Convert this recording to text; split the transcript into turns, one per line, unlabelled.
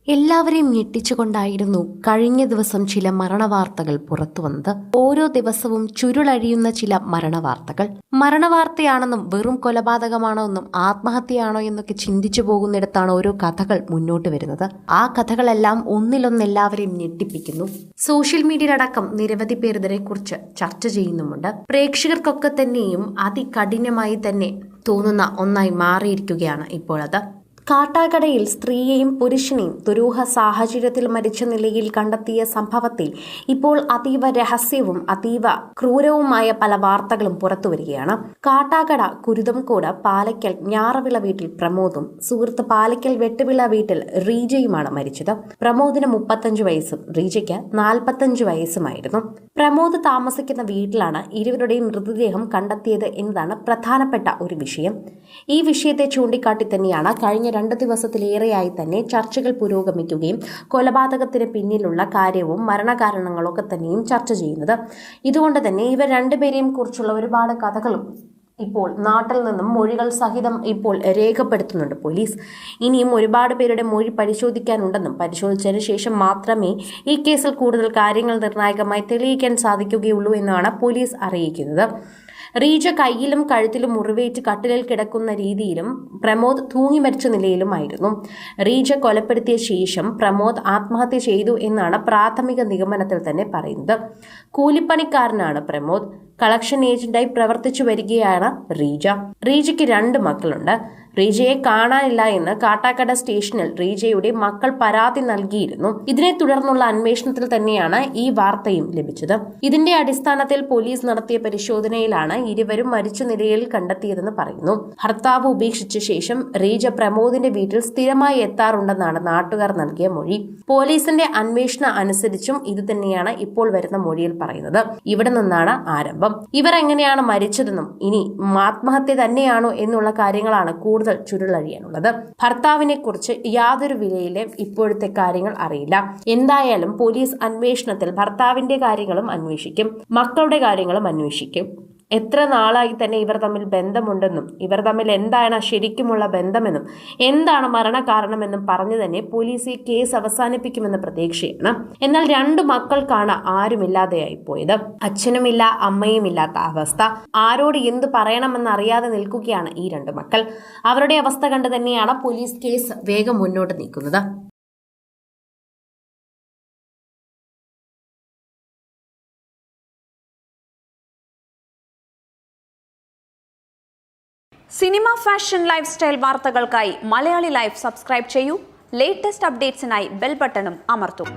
എല്ലാവരെയും ഞെട്ടിച്ചുകൊണ്ടായിരുന്നു കഴിഞ്ഞ ദിവസം ചില മരണവാർത്തകൾ പുറത്തുവന്നത്. ഓരോ ദിവസവും ചുരുളഴിയുന്ന ചില മരണവാർത്തയാണെന്നും വെറും കൊലപാതകമാണോ എന്നും ആത്മഹത്യയാണോ എന്നൊക്കെ ചിന്തിച്ചു പോകുന്നിടത്താണ് ഓരോ കഥകൾ മുന്നോട്ട് വരുന്നത്. ആ കഥകളെല്ലാം ഒന്നിലൊന്ന് എല്ലാവരെയും ഞെട്ടിപ്പിക്കുന്നു. സോഷ്യൽ മീഡിയയിലടക്കം നിരവധി പേർ ഇതിനെക്കുറിച്ച് ചർച്ച ചെയ്യുന്നുമുണ്ട്. പ്രേക്ഷകർക്കൊക്കെ തന്നെയും അതികഠിനമായി തന്നെ തോന്നുന്ന ഒന്നായി മാറിയിരിക്കുകയാണ് ഇപ്പോൾ അത്. കാട്ടാക്കടയിൽ സ്ത്രീയെയും പുരുഷനെയും ദുരൂഹ സാഹചര്യത്തിൽ മരിച്ച നിലയിൽ കണ്ടെത്തിയ സംഭവത്തിൽ ഇപ്പോൾ അതീവ രഹസ്യവും അതീവ ക്രൂരവുമായ പല വാർത്തകളും പുറത്തുവരികയാണ്. കാട്ടാക്കട കുരുതംകോട് പാലയ്ക്കൽ ഞാറവിള വീട്ടിൽ പ്രമോദും സുഹൃത്ത് പാലയ്ക്കൽ വെട്ടുവിള വീട്ടിൽ റീജയുമാണ് മരിച്ചത്. പ്രമോദിന് 35 വയസ്സും റീജയ്ക്ക് 45 വയസ്സുമായിരുന്നു. പ്രമോദ് താമസിക്കുന്ന വീട്ടിലാണ് ഇരുവരുടെയും മൃതദേഹം കണ്ടെത്തിയത് എന്നതാണ് പ്രധാനപ്പെട്ട ഒരു വിഷയം. ഈ വിഷയത്തെ ചൂണ്ടിക്കാട്ടി തന്നെയാണ് കഴിഞ്ഞ 2 ദിവസത്തിലേറെയായി തന്നെ ചർച്ചകൾ പുരോഗമിക്കുകയും കൊലപാതകത്തിന് പിന്നിലുള്ള കാര്യവും മരണകാരണങ്ങളൊക്കെ തന്നെയും ചർച്ച ചെയ്യുന്നത്. ഇതുകൊണ്ട് തന്നെ ഇവർ രണ്ടുപേരെയും കുറിച്ചുള്ള ഒരുപാട് കഥകളും ഇപ്പോൾ നാട്ടിൽ നിന്നും മൊഴികൾ സഹിതം ഇപ്പോൾ രേഖപ്പെടുത്തുന്നുണ്ട് പോലീസ്. ഇനിയും ഒരുപാട് പേരുടെ മൊഴി പരിശോധിക്കാനുണ്ടെന്നും പരിശോധിച്ചതിന് ശേഷം മാത്രമേ ഈ കേസിൽ കൂടുതൽ കാര്യങ്ങൾ നിർണായകമായി തെളിയിക്കാൻ സാധിക്കുകയുള്ളൂ എന്നാണ് പോലീസ് അറിയിക്കുന്നത്. റീജ കയ്യിലും കഴുത്തിലും മുറിവേറ്റ് കട്ടിലിൽ കിടക്കുന്ന രീതിയിലും പ്രമോദ് തൂങ്ങി മരിച്ച നിലയിലുമായിരുന്നു. റീജ കൊലപ്പെടുത്തിയ ശേഷം പ്രമോദ് ആത്മഹത്യ ചെയ്തു എന്നാണ് പ്രാഥമിക നിഗമനത്തിൽ തന്നെ പറയുന്നത്. കൂലിപ്പണിക്കാരനാണ് പ്രമോദ്. കളക്ഷൻ ഏജന്റായി പ്രവർത്തിച്ചു വരികയാണ് റീജ. റീജയ്ക്ക് 2 മക്കളുണ്ട്. റീജയെ കാണാനില്ല എന്ന് കാട്ടാക്കട സ്റ്റേഷനിൽ റീജയുടെ മക്കൾ പരാതി നൽകിയിരുന്നു. ഇതിനെ തുടർന്നുള്ള അന്വേഷണത്തിൽ തന്നെയാണ് ഈ വാർത്തയും ലഭിച്ചത്. ഇതിന്റെ അടിസ്ഥാനത്തിൽ പോലീസ് നടത്തിയ പരിശോധനയിലാണ് ഇരുവരും മരിച്ച നിലയിൽ കണ്ടെത്തിയതെന്ന് പറയുന്നു. ഭർത്താവ് ഉപേക്ഷിച്ച ശേഷം റീജ പ്രമോദിന്റെ വീട്ടിൽ സ്ഥിരമായി എത്താറുണ്ടെന്നാണ് നാട്ടുകാർ നൽകിയ മൊഴി. പോലീസിന്റെ അന്വേഷണ അനുസരിച്ചും ഇത് തന്നെയാണ് ഇപ്പോൾ വരുന്ന മൊഴിയിൽ പറയുന്നത്. ഇവിടെ നിന്നാണ് ആരംഭം. ഇവർ എങ്ങനെയാണ് മരിച്ചതെന്നും ഇനി ആത്മഹത്യ തന്നെയാണോ എന്നുള്ള കാര്യങ്ങളാണ് കൂടുതൽ ചുരുളഴിയാനുള്ളത്. ഭർത്താവിനെ കുറിച്ച് യാതൊരു വിലയിലും ഇപ്പോഴത്തെ കാര്യങ്ങൾ അറിയില്ല. എന്തായാലും പോലീസ് അന്വേഷണത്തിൽ ഭർത്താവിന്റെ കാര്യങ്ങളും അന്വേഷിക്കും, മക്കളുടെ കാര്യങ്ങളും അന്വേഷിക്കും. എത്ര നാളായി തന്നെ ഇവർ തമ്മിൽ ബന്ധമുണ്ടെന്നും ഇവർ തമ്മിൽ എന്താണ് ശരിക്കുമുള്ള ബന്ധമെന്നും എന്താണ് മരണകാരണമെന്നും പറഞ്ഞു തന്നെ പോലീസ് ഈ കേസ് അവസാനിപ്പിക്കുമെന്ന പ്രതീക്ഷയാണ്. എന്നാൽ 2 മക്കൾക്കാണ് ആരുമില്ലാതെയായി പോയത്. അച്ഛനുമില്ല, അമ്മയും ഇല്ലാത്ത അവസ്ഥ. ആരോട് എന്ത് പറയണമെന്നറിയാതെ നിൽക്കുകയാണ് ഈ 2 മക്കൾ. അവരുടെ അവസ്ഥ കണ്ട് തന്നെയാണ് പോലീസ് കേസ് വേഗം മുന്നോട്ട് നീക്കുന്നത്.
സിനിമ, ഫാഷൻ, ലൈഫ് സ്റ്റൈൽ വാർത്തകൾക്കായി മലയാളി ലൈഫ് സബ്സ്ക്രൈബ് ചെയ്യൂ. ലേറ്റസ്റ്റ് അപ്ഡേറ്റ്സിനായി ബെൽ ബട്ടണും അമർത്തൂ.